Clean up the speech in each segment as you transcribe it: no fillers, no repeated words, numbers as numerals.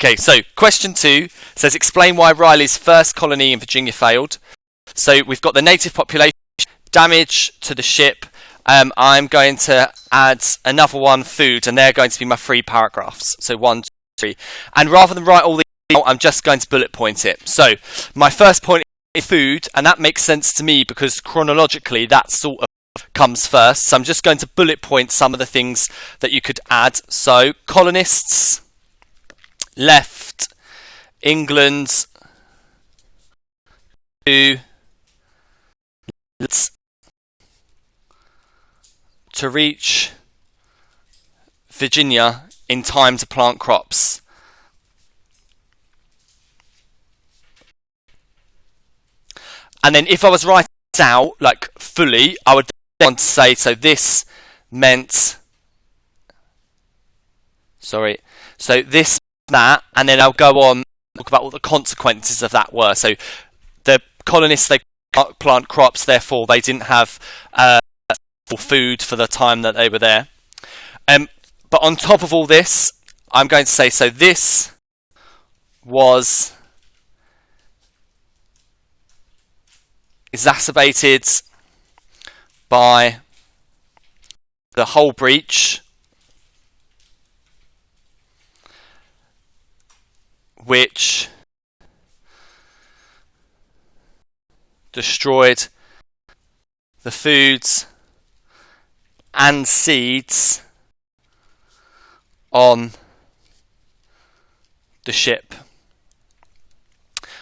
Okay, so question 2 says explain why Riley's first colony in Virginia failed. So we've got the native population, damage to the ship. I'm going to add another one, food, and they're going to be my 3 paragraphs. So 1, 2, 3. And rather than write all these out, I'm just going to bullet point it. So my first point is food, and that makes sense to me because chronologically that sort of comes first. So I'm just going to bullet point some of the things that you could add. So colonists left England to reach Virginia in time to plant crops. And then if I was writing it out like fully, I would want to say, so this meant, so this, that, and then I'll go on talk about what the consequences of that were. So the colonists, they plant crops, therefore they didn't have food for the time that they were there. But on top of all this, I'm going to say, so this was exacerbated by the hull breach, which destroyed the foods and seeds on the ship.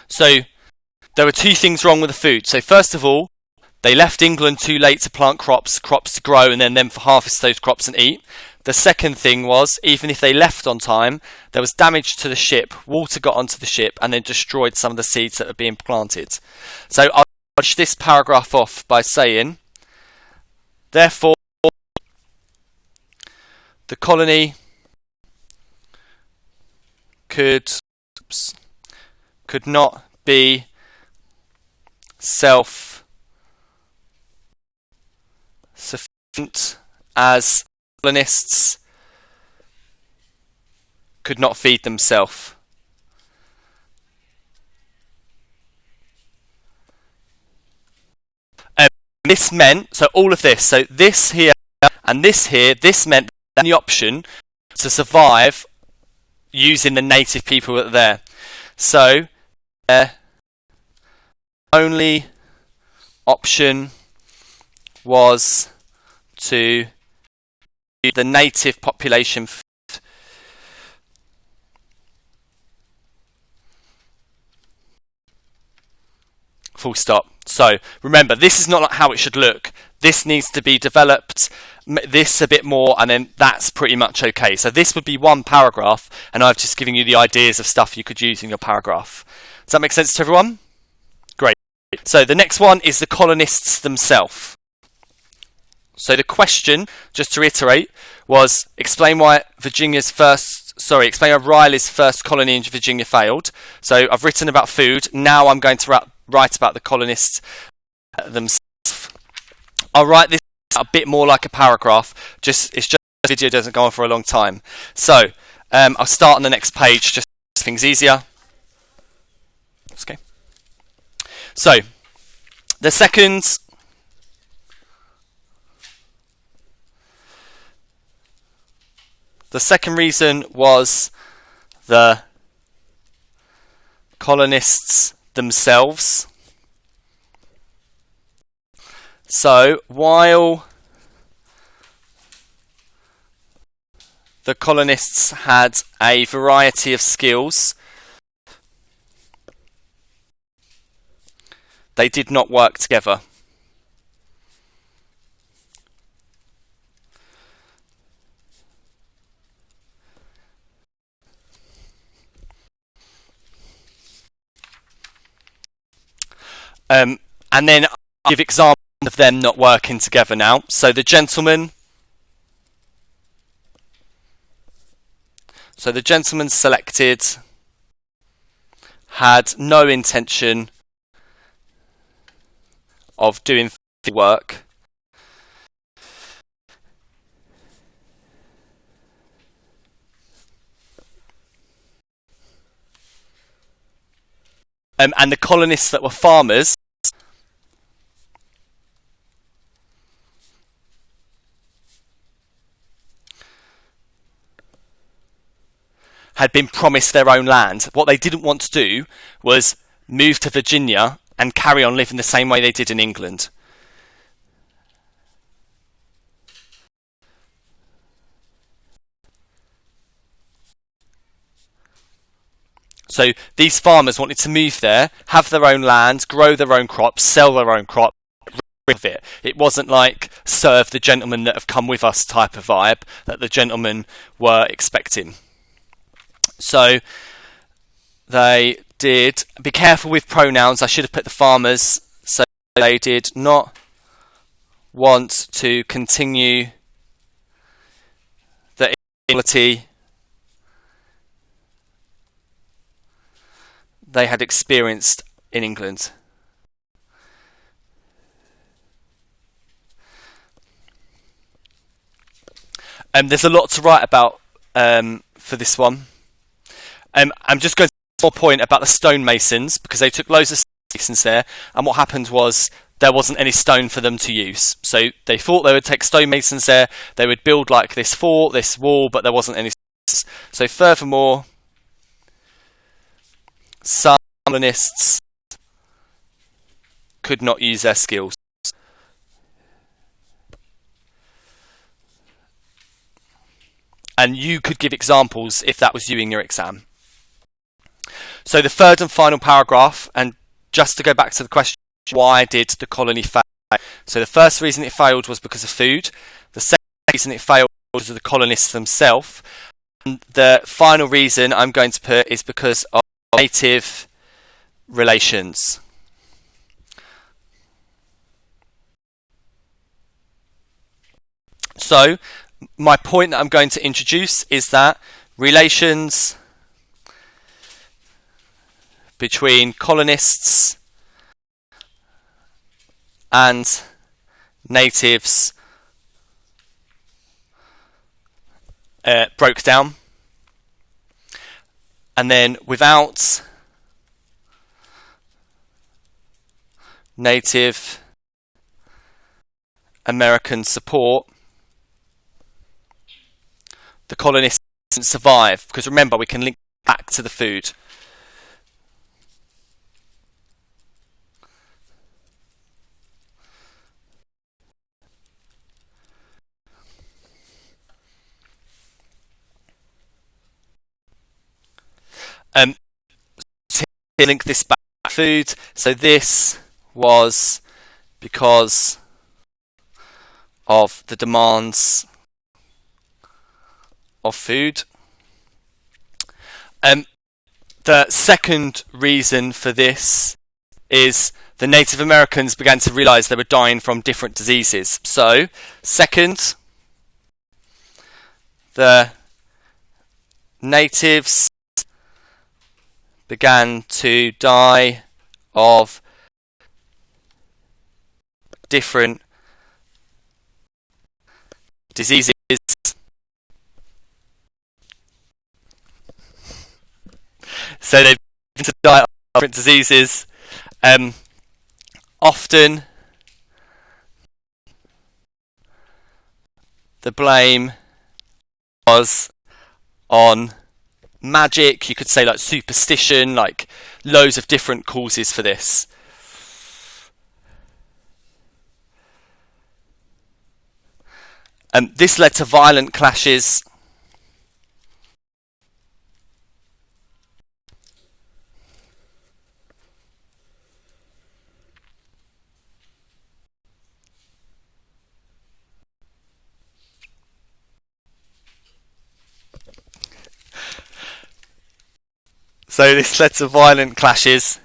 So there were 2 things wrong with the food. So first of all, they left England too late to plant crops to grow, and then for harvest those crops and eat. The second thing was, even if they left on time, there was damage to the ship, water got onto the ship and then destroyed some of the seeds that were being planted. So I'll finish this paragraph off by saying, therefore, the colony could not be self-sufficient as colonists could not feed themselves. This meant, so all of this, so this here and this here, this meant the option to survive using the native people that are there. So only option was to use the native population. Full stop. So remember, this is not like how it should look. This needs to be developed, this a bit more, and then that's pretty much okay. So this would be 1 paragraph, and I've just given you the ideas of stuff you could use in your paragraph. Does that make sense to everyone? Great. So the next one is the colonists themselves. So the question, just to reiterate, was explain why Riley's first colony in Virginia failed. So I've written about food. Now I'm going to write about the colonists themselves. I'll write this a bit more like a paragraph. It's just the video doesn't go on for a long time. So I'll start on the next page, just to make things easier. Okay. So the second reason was the colonists themselves. So while the colonists had a variety of skills, they did not work together. And then I'll give examples of them not working together now. So the gentleman selected had no intention of doing work. and the colonists that were farmers had been promised their own land. What they didn't want to do was move to Virginia and carry on living the same way they did in England. So these farmers wanted to move there, have their own land, grow their own crops, sell their own crops, of it. It wasn't like serve the gentlemen that have come with us type of vibe that the gentlemen were expecting. So they did, be careful with pronouns, I should have put the farmers, so they did not want to continue the inequality they had experienced in England. There's a lot to write about for this one. I'm just going to make a point about the stonemasons, because they took loads of stonemasons there, and what happened was there wasn't any stone for them to use. So they thought they would take stonemasons there, they would build like this fort, this wall, but there wasn't any stones. So furthermore, some colonists could not use their skills. And you could give examples if that was you in your exam. So the third and final paragraph, and just to go back to the question, why did the colony fail? So the first reason it failed was because of food. The second reason it failed was because of the colonists themselves. And the final reason I'm going to put is because of native relations. So my point that I'm going to introduce is that relations between colonists and natives broke down, and then without Native American support, the colonists didn't survive, because remember, we can link back to the food. So link this back to food. So this was because of the demands of food. The second reason for this is the Native Americans began to realise they were dying from different diseases. So, second, the natives began to die of different diseases. So they begin to die of different diseases. Often the blame was on magic, you could say, like superstition, like loads of different causes for this. This led to violent clashes. So this led to violent clashes.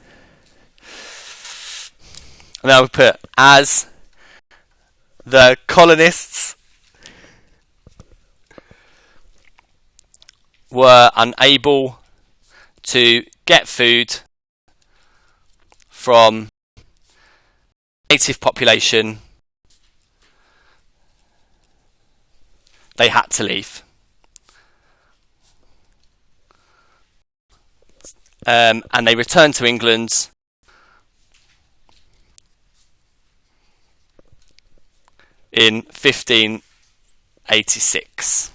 And I would put, as the colonists were unable to get food from native population, they had to leave. and they returned to England in 1586.